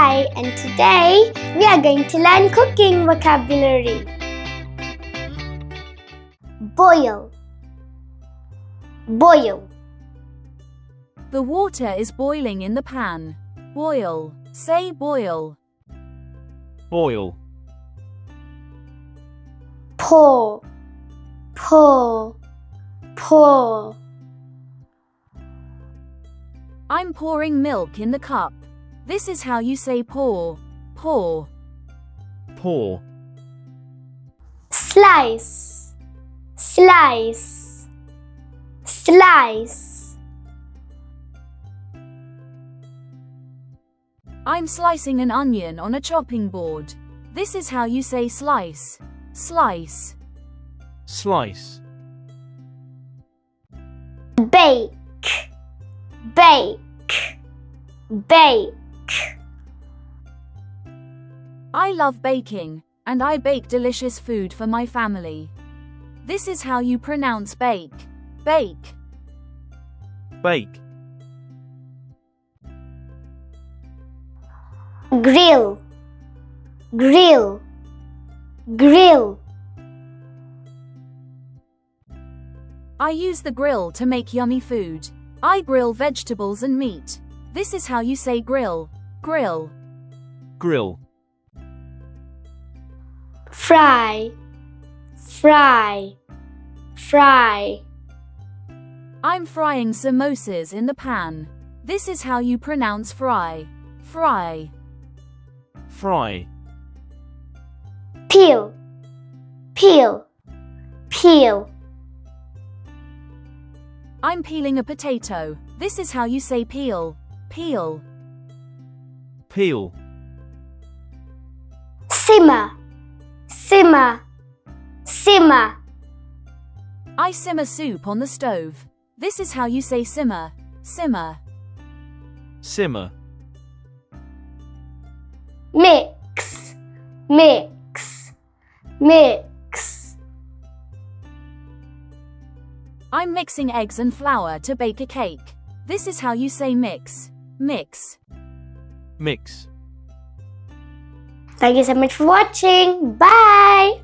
Hi, and today we are going to learn cooking vocabulary. Boil. Boil. The water is boiling in the pan. Boil. Say boil. Boil. Pour. Pour. Pour. I'm pouring milk in the cup. This is how you say pour. Pour. Pour. Slice. Slice. Slice. I'm slicing an onion on a chopping board. This is how you say slice. Slice. Slice. Bake. Bake. Bake. I love baking, and I bake delicious food for my family. This is how you pronounce bake. Bake. Bake. Grill. Grill. Grill. I use the grill to make yummy food. I grill vegetables and meat. This is how you say grill. Grill. Grill. Fry. Fry. Fry. I'm frying samosas in the pan. This is how you pronounce fry. Fry. Fry. Peel. Peel. Peel. I'm peeling a potato. This is how you say peel. Peel. Peel. Simmer. Simmer. Simmer. I simmer soup on the stove. This is how you say simmer. Simmer. Simmer. Mix. Mix. Mix. I'm mixing eggs and flour to bake a cake. This is how you say mix. Mix. Mix. Thank you so much for watching. Bye.